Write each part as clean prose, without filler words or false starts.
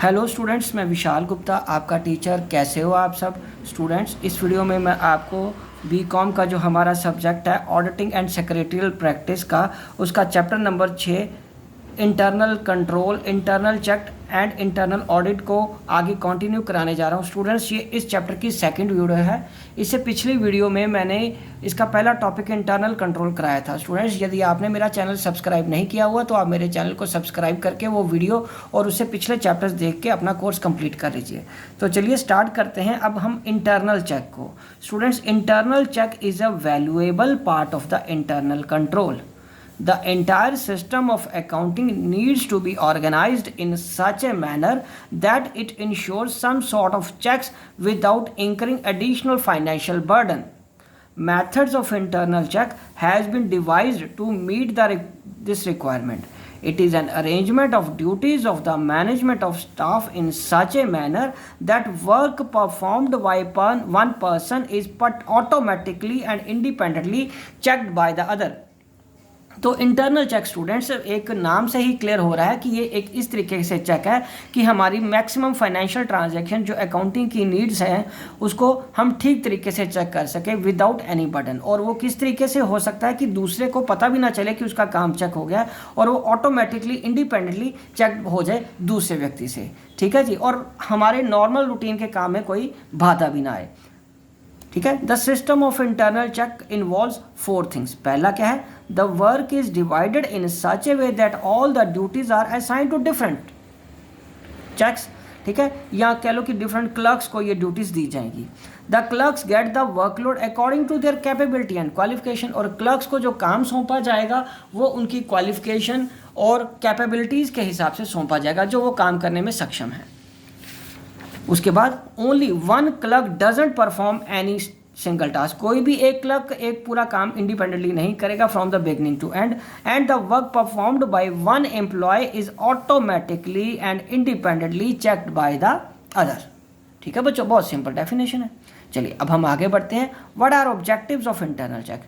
Hello students, मैं विशाल गुप्ता आपका teacher. कैसे हो आप सब स्टूडेंट्स। इस वीडियो में मैं आपको बीकॉम का जो हमारा सब्जेक्ट है ऑडिटिंग एंड सेक्रेटरियल प्रैक्टिस का, उसका chapter number 6 internal control, internal check and internal audit को आगे कंटिन्यू कराने जा रहा हूँ स्टूडेंट्स। ये इस चैप्टर की सेकंड वीडियो है। इससे पिछली वीडियो में मैंने इसका पहला टॉपिक इंटरनल कंट्रोल कराया था स्टूडेंट्स। यदि आपने मेरा चैनल सब्सक्राइब नहीं किया हुआ तो आप मेरे चैनल को सब्सक्राइब करके वो वीडियो और उससे पिछले चैप्टर्स देख के अपना कोर्स कंप्लीट कर लीजिए। तो चलिए स्टार्ट करते हैं अब हम इंटरनल चेक को। Students, internal check is a valuable part of the internal control. The entire system of accounting needs to be organized in such a manner that it ensures some sort of checks without incurring additional financial burden. Methods of internal check has been devised to meet this requirement. It is an arrangement of duties of the management of staff in such a manner that work performed by one person is automatically and independently checked by the other. तो internal check students एक नाम से ही clear हो रहा है कि ये एक इस तरीके से चेक है कि हमारी मैक्सिमम फाइनेंशियल ट्रांजैक्शन जो अकाउंटिंग की नीड्स हैं उसको हम ठीक तरीके से चेक कर सकें विदाउट एनी बर्डन। और वो किस तरीके से हो सकता है कि दूसरे को पता भी ना चले कि उसका काम चेक हो गया और वो ऑटोमेटिकली इंडिपेंडेंटली चेक हो जाए दूसरे व्यक्ति से। ठीक है जी। और हमारे नॉर्मल रूटीन के काम में कोई बाधा भी ना आए। ठीक है। The system of internal check involves 4 things. पहला क्या है? The work is divided in such a way that all the duties are assigned to different checks. ठीक है। या कह लो कि डिफरेंट क्लर्क्स को ये ड्यूटीज दी जाएंगी। The clerks get the workload according to their capability and qualification. और क्लर्क्स को जो काम सौंपा जाएगा वो उनकी क्वालिफिकेशन और कैपेबिलिटीज के हिसाब से सौंपा जाएगा जो वो काम करने में सक्षम है। उसके बाद only one clerk doesn't perform any single task. कोई भी एक क्लर्क एक पूरा काम इंडिपेंडेंटली नहीं करेगा from the beginning to end the work performed by one employee is automatically and independently checked by the other. ठीक है बच्चों, बहुत सिंपल डेफिनेशन है। चलिए अब हम आगे बढ़ते हैं। What are objectives of internal check?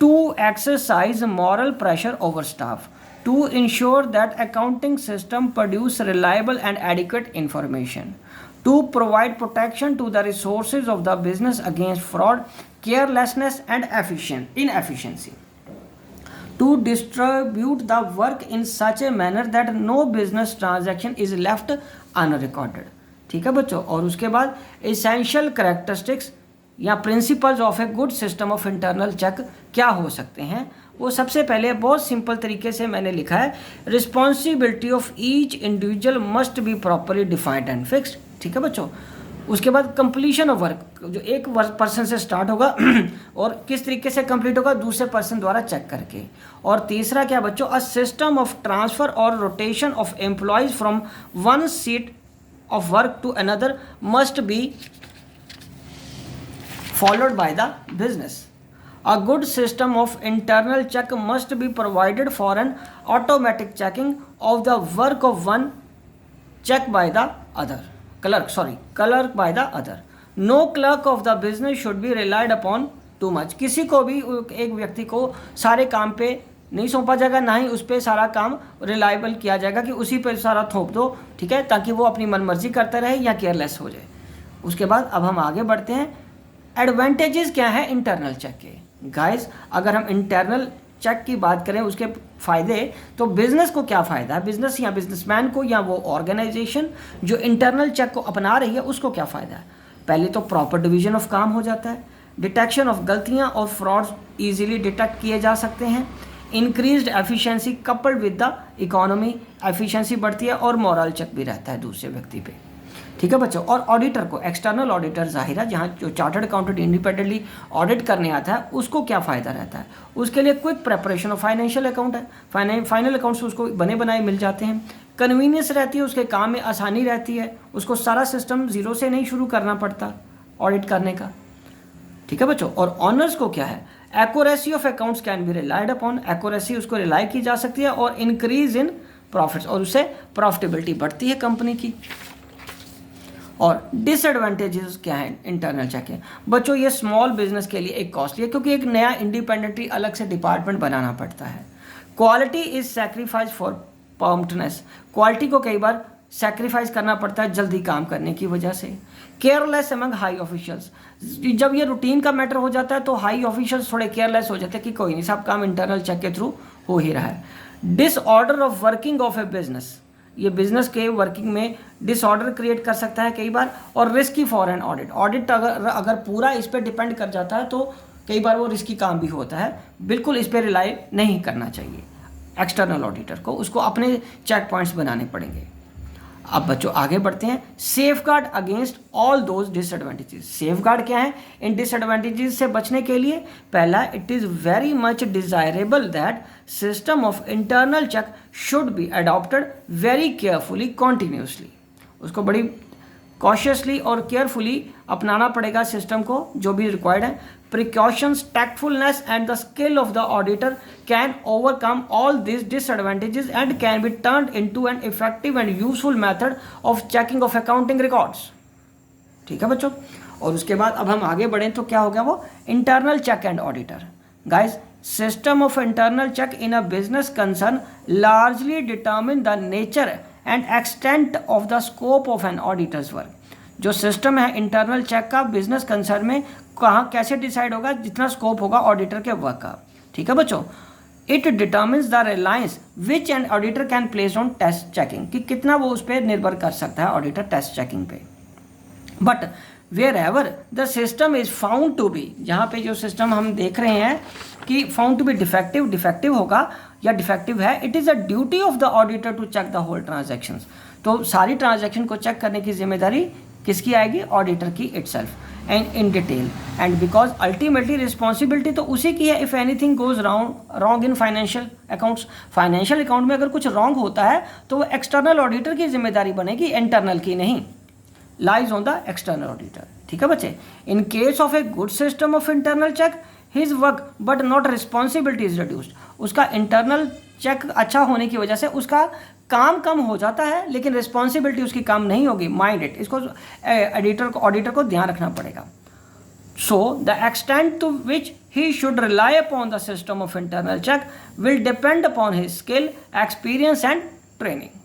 To exercise moral pressure over staff, to ensure that accounting system produce reliable and adequate information, to provide protection to the resources of the business against fraud, carelessness and inefficiency, to distribute the work in such a manner that no business transaction is left unrecorded. ठीक है बच्चों। और उसके बाद essential characteristics या principles of a good system of internal check क्या हो सकते हैं? वो सबसे पहले बहुत सिंपल तरीके से मैंने लिखा है, responsibility of each individual must be properly defined and fixed. ठीक है बच्चों। उसके बाद कंप्लीशन ऑफ वर्क, जो एक पर्सन से स्टार्ट होगा और किस तरीके से कंप्लीट होगा दूसरे पर्सन द्वारा चेक करके। और तीसरा क्या बच्चों? अ सिस्टम ऑफ ट्रांसफर और rotation of employees from one seat of work to another must be followed by the business. A good system of internal check must be provided for an automatic checking of the work of one check by the other clerk by the other. No clerk of the business should be relied upon too much. किसी को भी एक व्यक्ति को सारे काम पे नहीं सौंपा जाएगा, ना ही उस पर सारा काम रिलायबल किया जाएगा कि उसी पर सारा थोप दो। ठीक है, ताकि वो अपनी मनमर्जी करता रहे या केयरलेस हो जाए। उसके बाद अब हम आगे बढ़ते हैं। एडवांटेजेस क्या है इंटरनल चेक के? गाइस, अगर हम इंटरनल चेक की बात करें उसके फ़ायदे, तो बिजनेस को क्या फ़ायदा है? बिजनेस या बिजनेसमैन को या वो ऑर्गेनाइजेशन जो इंटरनल चेक को अपना रही है उसको क्या फ़ायदा है? पहले तो प्रॉपर डिवीजन ऑफ काम हो जाता है, डिटेक्शन ऑफ गलतियां और फ्रॉड्स ईजिली डिटेक्ट किए जा सकते हैं, increased efficiency coupled with the economy, efficiency बढ़ती है और मॉरल चेक भी रहता है दूसरे व्यक्ति पे। ठीक है बच्चों। और ऑडिटर को, एक्सटर्नल ऑडिटर जाहिर है जहाँ जो चार्टर्ड अकाउंटेंट इंडिपेंडेंटली ऑडिट करने आता है उसको क्या फ़ायदा रहता है? उसके लिए quick preparation of financial account है, फाइनल अकाउंट्स उसको बने बनाए मिल जाते हैं, कन्वीनियंस रहती है, उसके काम में आसानी रहती है, उसको सारा सिस्टम ज़ीरो से नहीं शुरू करना पड़ता ऑडिट करने का। ठीक है बच्चों। और ऑनर्स को क्या है? Accuracy of accounts can be relied upon, accuracy उसको रिलाई की जा सकती है, और इंक्रीज इन प्रॉफिट्स, और उससे प्रॉफिटेबिलिटी बढ़ती है कंपनी की। और डिसएडवांटेजेस क्या है इंटरनल चेक के? बच्चों, ये स्मॉल बिजनेस के लिए एक कॉस्टली है क्योंकि एक नया इंडिपेंडेंटली अलग से डिपार्टमेंट बनाना पड़ता है। Quality is sacrifice for promptness, quality को कई बार सेक्रीफाइस करना पड़ता है जल्दी काम करने की वजह से। केयरलेस अमंग हाई ऑफिशियल्स, जब ये रूटीन का मैटर हो जाता है तो हाई ऑफिशियल्स थोड़े केयरलेस हो जाते हैं कि कोई नहीं, सब काम इंटरनल चेक के थ्रू हो ही रहा है। Disorder of working of A business, ये बिजनेस के वर्किंग में डिसऑर्डर क्रिएट कर सकता है कई बार। और risky for an audit, audit अगर पूरा इस पर डिपेंड कर जाता है तो कई बार वो रिस्की काम भी होता है। बिल्कुल इस पर रिलाई नहीं करना चाहिए एक्सटर्नल ऑडिटर को, उसको अपने चेक पॉइंट्स बनाने पड़ेंगे। अब बच्चों आगे बढ़ते हैं। Safeguard against all those disadvantages, safeguard क्या है इन डिसएडवांटेजेस से बचने के लिए? पहला, it is very much desirable that system of internal check should be adopted very carefully continuously, उसको बड़ी कॉशियसली और केयरफुली अपनाना पड़ेगा सिस्टम को, जो भी रिक्वायर्ड है। Precautions, tactfulness and the skill of the auditor can overcome all these disadvantages and can be turned into an effective and useful method of checking of accounting records. ठीक है बच्चों, और उसके बाद अब हम आगे बढ़ें तो क्या हो गया वो internal check and auditor. Guys, system of internal check in a business concern largely determine the nature and extent of the scope of an auditor's work. जो सिस्टम है इंटरनल चेक का बिजनेस कंसर्न में कहाँ कैसे decide होगा? जितना scope होगा auditor के वर्क का। ठीक है बच्चों, it determines the reliance which an auditor can place on test checking, कि कितना वो उस पर निर्भर कर सकता है ऑडिटर टेस्ट चेकिंग पे। But wherever the system is found to be, जहाँ पे जो सिस्टम हम देख रहे हैं कि फाउंड टू बी डिफेक्टिव होगा या डिफेक्टिव है, it is a duty of the auditor to check the whole transactions. तो सारी ट्रांजेक्शन को चेक करने की जिम्मेदारी किसकी आएगी? ऑडिटर की itself and in detail, and because ultimately responsibility तो उसी की है if anything goes wrong in financial accounts. Financial account में अगर कुछ रॉन्ग होता है तो वो एक्सटर्नल ऑडिटर की जिम्मेदारी बनेगी, इंटरनल की नहीं, lies on the external auditor. ठीक है बच्चे, in case of a good system of internal check his work but not responsibility is reduced, उसका इंटरनल चेक अच्छा होने की वजह से उसका काम कम हो जाता है लेकिन रिस्पॉन्सिबिलिटी उसकी कम नहीं होगी। माइंड इट, इसको ऑडिटर को ध्यान रखना पड़ेगा। So the extent to which he should rely upon the system of internal check will depend upon his skill, experience and training.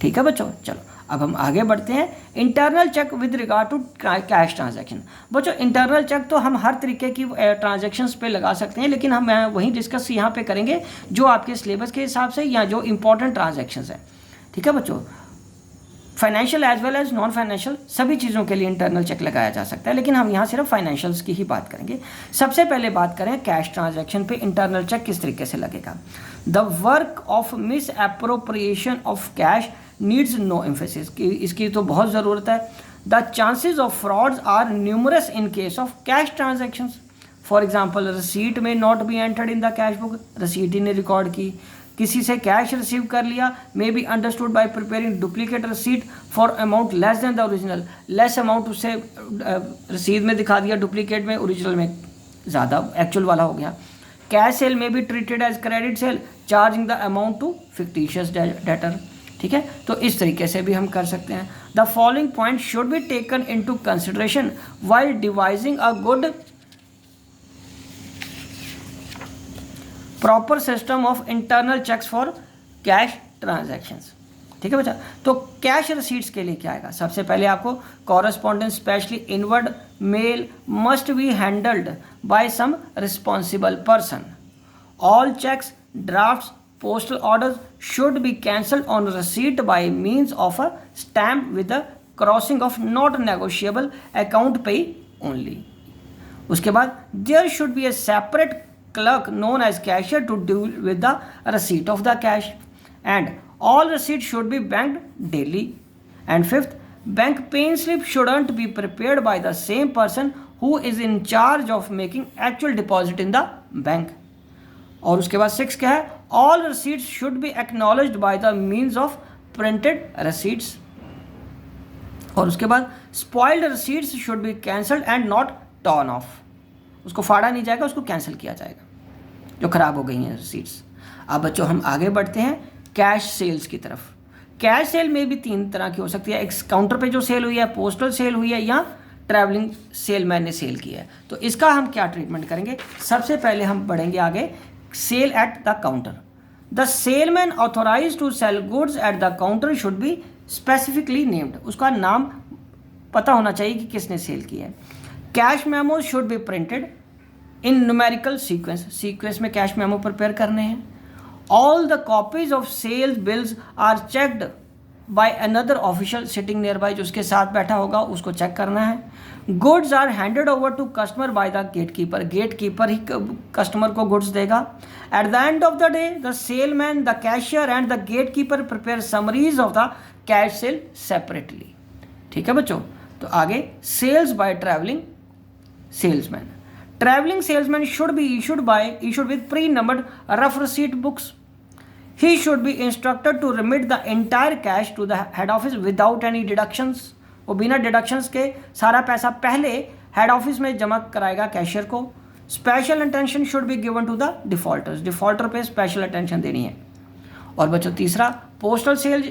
ठीक है बच्चों, चलो अब हम आगे बढ़ते हैं। Internal check with regard to cash transaction. बच्चों इंटरनल चेक तो हम हर तरीके की ट्रांजैक्शंस पे लगा सकते हैं, लेकिन हम वही डिस्कस यहाँ पे करेंगे जो आपके सिलेबस के हिसाब से या जो इंपॉर्टेंट ट्रांजैक्शंस हैं। ठीक है बच्चों, financial as well as non financial सभी चीज़ों के लिए इंटरनल चेक लगाया जा सकता है, लेकिन हम यहाँ सिर्फ फाइनेंशियल्स की ही बात करेंगे। सबसे पहले बात करें कैश ट्रांजैक्शन पे इंटरनल चेक किस तरीके से लगेगा। The work of misappropriation of cash needs no emphasis, इसकी तो बहुत ज़रूरत है। The chances of frauds are numerous in case of cash transactions. For example, receipt में not be entered in the cash book, receipt ही ने record की। किसी से कैश रिसीव कर लिया, may be understood by preparing duplicate receipt for amount less than the original, less amount उससे रसीद में दिखा दिया, डुप्लीकेट में ओरिजिनल में ज़्यादा एक्चुअल वाला हो गया। कैश सेल में be treated as credit sale, charging the amount to fictitious debtor. ठीक है, तो इस तरीके से भी हम कर सकते हैं। The following point should be taken into consideration while devising a good proper system of internal checks for cash transactions. ठीक है बच्चा, तो कैश रिसीट्स के लिए क्या आएगा? सबसे पहले आपको correspondence specially inward mail must be handled by some responsible person. All cheques, drafts, postal orders should be cancelled on receipt by means of a stamp with the crossing of not negotiable account pay only. उसके बाद there should be a separate clerk known as cashier to deal with the receipt of the cash, and all receipts should be banked daily. And fifth, bank paying slip shouldn't be prepared by the same person who is in charge of making actual deposit in the bank. और उसके बाद 6 क्या है? All receipts should be acknowledged by the means of printed receipts. और उसके बाद spoiled receipts should be cancelled and not turn off, उसको फाड़ा नहीं जाएगा, उसको कैंसिल किया जाएगा जो खराब हो गई हैं receipts. अब बच्चों हम आगे बढ़ते हैं कैश सेल्स की तरफ। कैश सेल में भी 3 तरह की हो सकती है, एक काउंटर पे जो सेल हुई है, पोस्टल सेल हुई है, या ट्रैवलिंग सेल मैंने सेल किया है। तो इसका हम क्या ट्रीटमेंट करेंगे? सबसे पहले हम बढ़ेंगे आगे sale at the counter. The salesman authorise to sell goods at the counter should be specifically named, उसका नाम पता होना चाहिए कि किसने सेल किया है। Cash memo should be printed in numerical sequence में कैश मेमो प्रिपेयर करने हैं। All the copies of sales bills are checked by another official sitting nearby, जो उसके साथ बैठा होगा उसको चेक करना है। Goods are handed over to customer by the gatekeeper, gatekeeper ही कस्टमर को गुड्स देगा। At the end of the day the salesman, the cashier and the gatekeeper prepare summaries of the cash sale separately. ठीक है बच्चों, तो आगे sales by travelling salesman. Traveling salesman should be issued with pre-numbered rough receipt books. He should be instructed to remit the entire cash to the head office without any deductions. वो बिना deductions के सारा पैसा पहले head office में जमा कराएगा cashier को। Special attention should be given to the defaulters, defaulter पे स्पेशल अटेंशन देनी है। और बच्चों तीसरा पोस्टल सेल,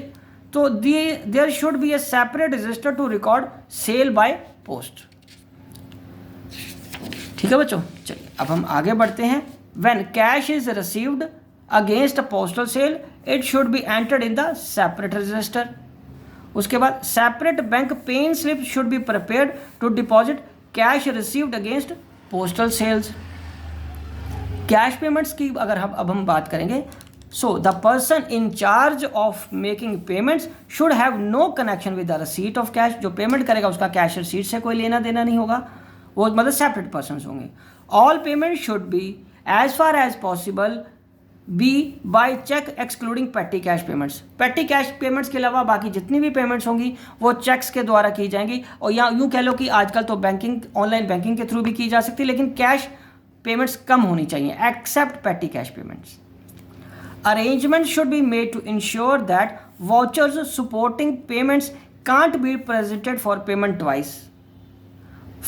तो there should be a separate register to record sale by post. ठीक है बच्चों, चलिए अब हम आगे बढ़ते हैं। When cash is received against a postal sale it should be entered in the separate register. उसके बाद separate bank pay in slip should be prepared to deposit cash received against postal sales. Cash payments की अगर हम बात करेंगे, so the person in charge of making payments should have no connection with the receipt of cash. जो payment करेगा उसका cash receipt से कोई लेना देना नहीं होगा, वो मतलब सेपरेट पर्सन होंगे। All payment should be as far as possible be by cheque excluding petty cash payments. Petty cash payments के अलावा बाकी जितनी भी पेमेंट्स होंगी वो चेक्स के द्वारा की जाएंगी। और या यूँ कह लो कि आजकल तो बैंकिंग ऑनलाइन बैंकिंग के थ्रू भी की जा सकती है, लेकिन कैश पेमेंट्स कम होनी चाहिए except petty cash payments. Arrangement should be made to ensure that vouchers supporting payments can't be presented for payment twice.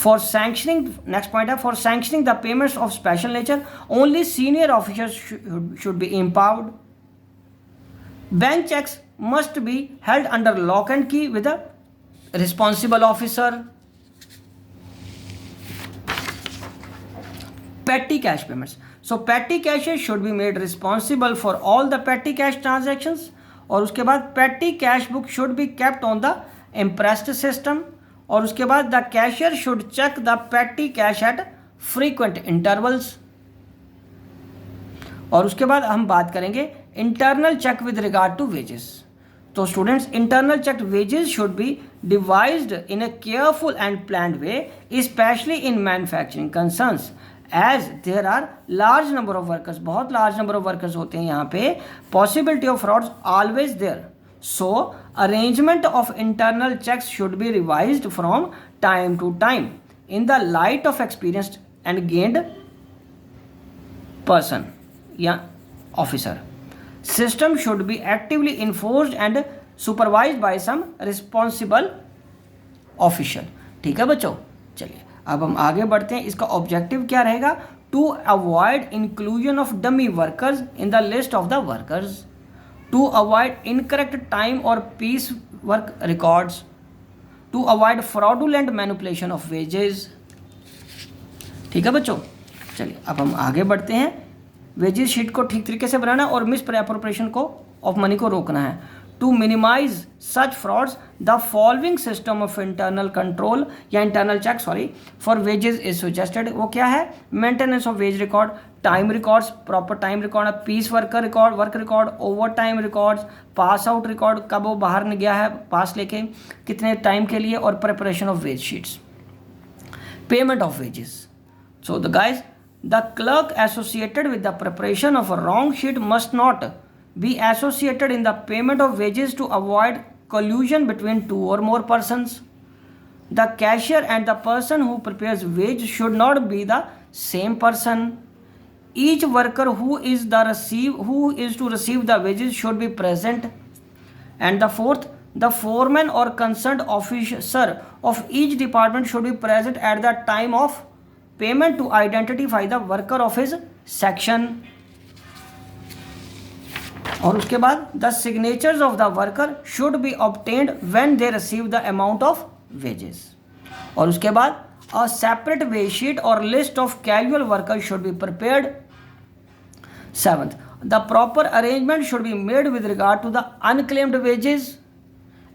For sanctioning, next point है, for sanctioning the payments of special nature, only senior officers should be empowered. Bank checks must be held under lock and key with a responsible officer. Petty cash payments. So petty cashier should be made responsible for all the petty cash transactions. और उसके बाद petty cash book should be kept on the impressed system. और उसके बाद the cashier should check the petty cash at frequent intervals. और उसके बाद हम बात करेंगे internal check with regard to wages. तो students, internal check wages should be devised in a careful and planned way, specially in manufacturing concerns as there are large number of workers. बहुत large number of workers होते हैं यहाँ पे, possibility of frauds always there. So, arrangement of internal checks should be revised from time to time in the light of experienced and gained person या officer. System should be actively enforced and supervised by some responsible official. ठीक है बच्चों, चलिए अब हम आगे बढ़ते हैं। इसका ऑब्जेक्टिव क्या रहेगा? To avoid inclusion of dummy workers in the list of the workers. To avoid incorrect time or piecework records, to avoid fraudulent manipulation of wages. ठीक है बच्चों, चलिए अब हम आगे बढ़ते हैं। वेजेस शीट को ठीक तरीके से बनाना और मिस अप्रोप्रिएशन को ऑफ मनी को रोकना है। To minimize such frauds the following system of internal control या internal check for wages is suggested. वो क्या है? Maintenance of wage record, time records, proper time record, piece worker record, work record, overtime records, pass out record, कब वो बाहर गया है पास लेके, कितने टाइम के लिए, और preparation of ways sheets. Payment of wages, so the guys the clerk associated with the preparation of a wrong sheet must not be associated in the payment of wages to avoid collusion between two or more persons. The cashier and the person who prepares wage should not be the same person. Each worker who is to receive the wages should be present. And the fourth, the foreman or concerned officer of each department should be present at the time of payment to identify the worker of his section. और उसके बाद the signatures of the worker should be obtained when they receive the amount of wages. और उसके बाद a separate wage sheet और list of casual workers should be prepared. Seventh, the proper arrangement should be made with regard to the unclaimed wages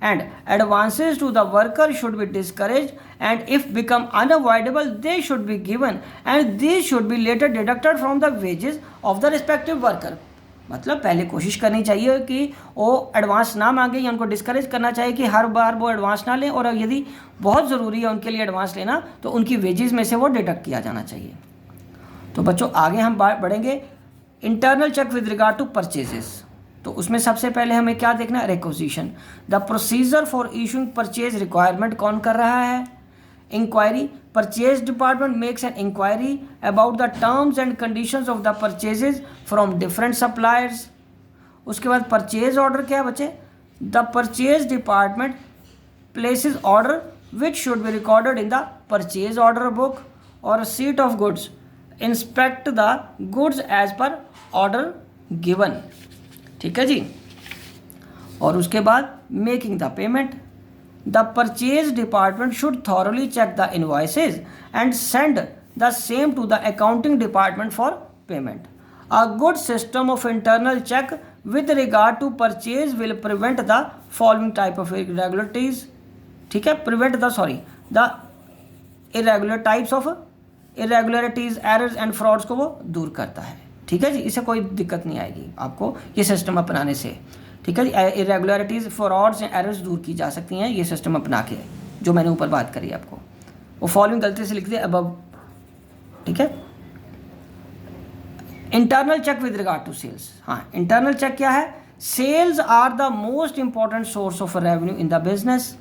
and advances to the worker should be discouraged, and if become unavoidable they should be given and these should be later deducted from the wages of the respective worker. मतलब पहले कोशिश करनी चाहिए कि वो advance ना मांगे या उनको डिस्करेज करना चाहिए कि हर बार वो एडवांस ना लें, और यदि बहुत ज़रूरी है उनके लिए एडवांस लेना तो उनकी वेजेस में से वो डिडक्ट किया जाना चाहिए. तो बच्चों आगे हम बढ़ेंगे internal check with regard to purchases. तो उसमें सबसे पहले हमें क्या देखना है, requisition. The procedure for issuing purchase requirement कौन कर रहा है, inquiry. Purchase department makes an inquiry about the terms and conditions of the purchases from different suppliers. उसके बाद परचेज ऑर्डर क्या है बच्चे, the purchase department places order which should be recorded in the purchase order book और receipt of goods. Inspect the goods as per order given. ठीक है जी. और उसके बाद making the payment. The purchase department should thoroughly check the invoices and send the same to the accounting department for payment. A good system of internal check with regard to purchase will prevent the following type of irregularities. ठीक है, prevent the irregular types of irregularities, errors and frauds को वो दूर करता है. ठीक है जी, इससे कोई दिक्कत नहीं आएगी आपको ये सिस्टम अपनाने से. ठीक है जी, इरेगुलरिटीज़, फ्रॉड्स या एरर्स दूर की जा सकती हैं ये सिस्टम अपना के, जो मैंने ऊपर बात करी आपको. वो फॉलोइंग गलती से लिख दिया अबव. ठीक है. Internal check with regard to sales. हाँ, इंटरनल चेक क्या है, sales are the most important source of revenue in the business.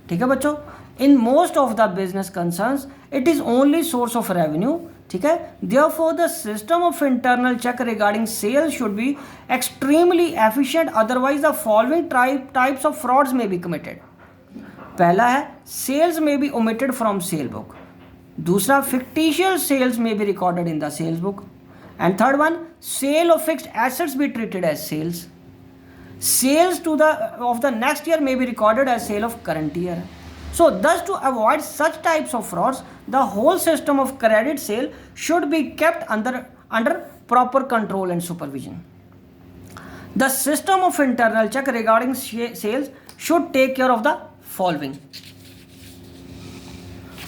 ठीक है बच्चों, in most of the business concerns it is only source of revenue. ठीक है. Therefore, the system of internal check regarding sales should be extremely efficient. Otherwise, the following types of frauds may be committed. पहला है sales may be omitted from sale book. दूसरा fictitious sales may be recorded in the sales book. And third one, sale of fixed assets be treated as sales. Sales of the next year may be recorded as sale of current year. So thus to avoid such types of frauds, the whole system of credit sale should be kept under proper control and supervision. The system of internal check regarding sales should take care of the following.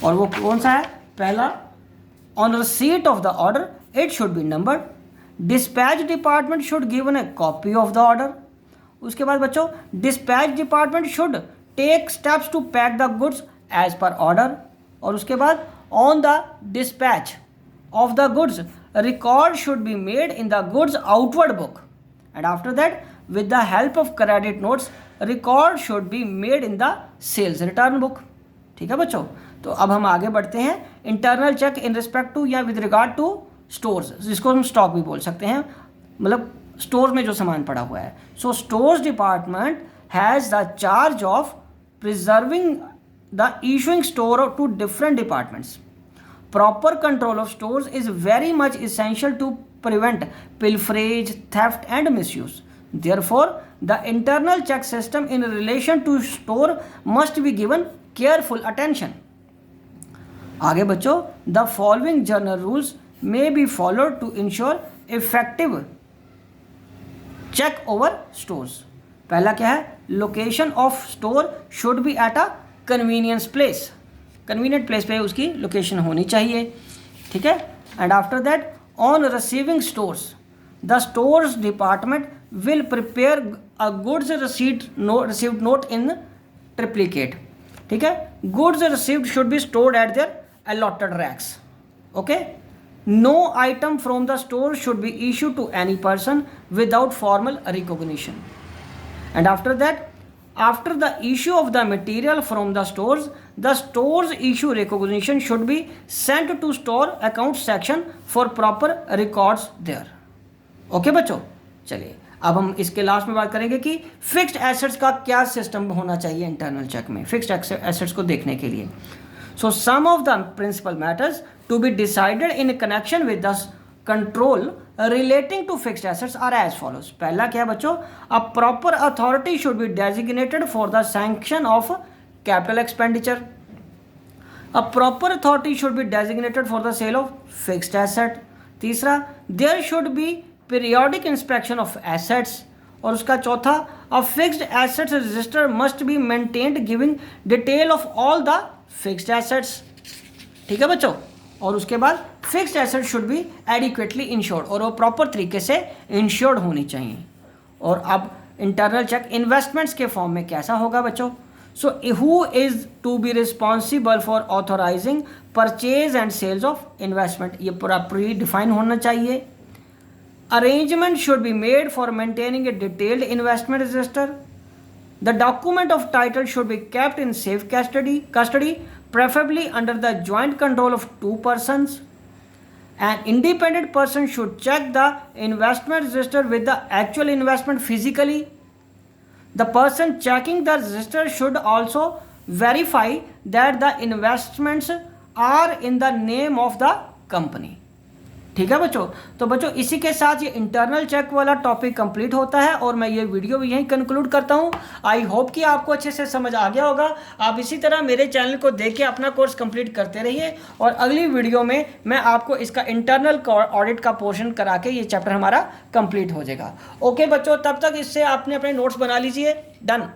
और वो कौन सा है, पहला, on receipt of the order it should be numbered. Dispatch department should given a copy of the order. उसके बाद बच्चों dispatch department should take steps to pack the goods as per order. और उसके बाद on the dispatch of the goods record should be made in the goods outward book, and after that with the help of credit notes record should be made in the sales return book. ठीक है बच्चों. तो अब हम आगे बढ़ते हैं. Internal check in respect to या विद रिगार्ड टू स्टोर्स, जिसको हम स्टॉक भी बोल सकते हैं, मतलब स्टोर में जो सामान पड़ा हुआ है. So stores department has the charge of preserving the issuing store to different departments. Proper control of stores is very much essential to prevent pilferage, theft and misuse. Therefore, the internal check system in relation to store must be given careful attention. आगे बच्चों, the following general rules may be followed to ensure effective check over stores. पहला क्या है, location of store should be at a convenience place. Convenient place पे उसकी location होनी चाहिए. ठीक है. And after that on receiving stores the stores department will prepare a goods received note in triplicate. ठीक है. Goods received should be stored at their allotted racks. Okay. No item from the store should be issued to any person without formal recognition. And after that, after the issue of the material from the stores, the store's issue recognition should be sent to store account section for proper records there. Okay बच्चों, चलिए अब हम इसके last में बात करेंगे कि fixed assets का क्या सिस्टम होना चाहिए इंटरनल चेक में, फिक्स्ड एसेट्स को देखने के लिए. So some of the principal matters to be decided in connection with the control relating to fixed assets are as follows. पहला क्या है बच्चों, a proper authority should be designated for the sanction of capital expenditure. A proper authority should be designated for the sale of fixed asset. तीसरा, there should be periodic inspection of assets, और उसका चौथा, a fixed assets register must be maintained giving detail of all the fixed assets. ठीक है बच्चों, और उसके बाद fixed asset should be adequately insured, और वो प्रॉपर तरीके से इंश्योर्ड होनी चाहिए। और अब इंटरनल चेक इन्वेस्टमेंट्स के फॉर्म में कैसा होगा बच्चों? So who is to be responsible for authorising purchase and sales of investment, ये पूरा प्री डिफाइन होना चाहिए। Arrangement should be made for maintaining a detailed investment register. The document of title should be kept in safe custody, preferably under the joint control of two persons. An independent person should check the investment register with the actual investment physically. The person checking the register should also verify that the investments are in the name of the company. ठीक है बच्चों, तो बच्चों इसी के साथ ये internal check वाला टॉपिक कंप्लीट होता है और मैं ये वीडियो भी यहीं कंक्लूड करता हूँ। आई होप कि आपको अच्छे से समझ आ गया होगा। आप इसी तरह मेरे चैनल को देख के अपना कोर्स कंप्लीट करते रहिए और अगली वीडियो में मैं आपको इसका इंटरनल ऑडिट का पोर्शन करा के ये चैप्टर हमारा कंप्लीट हो जाएगा। ओके बच्चों, तब तक इससे आपने अपने नोट्स बना लीजिए। डन।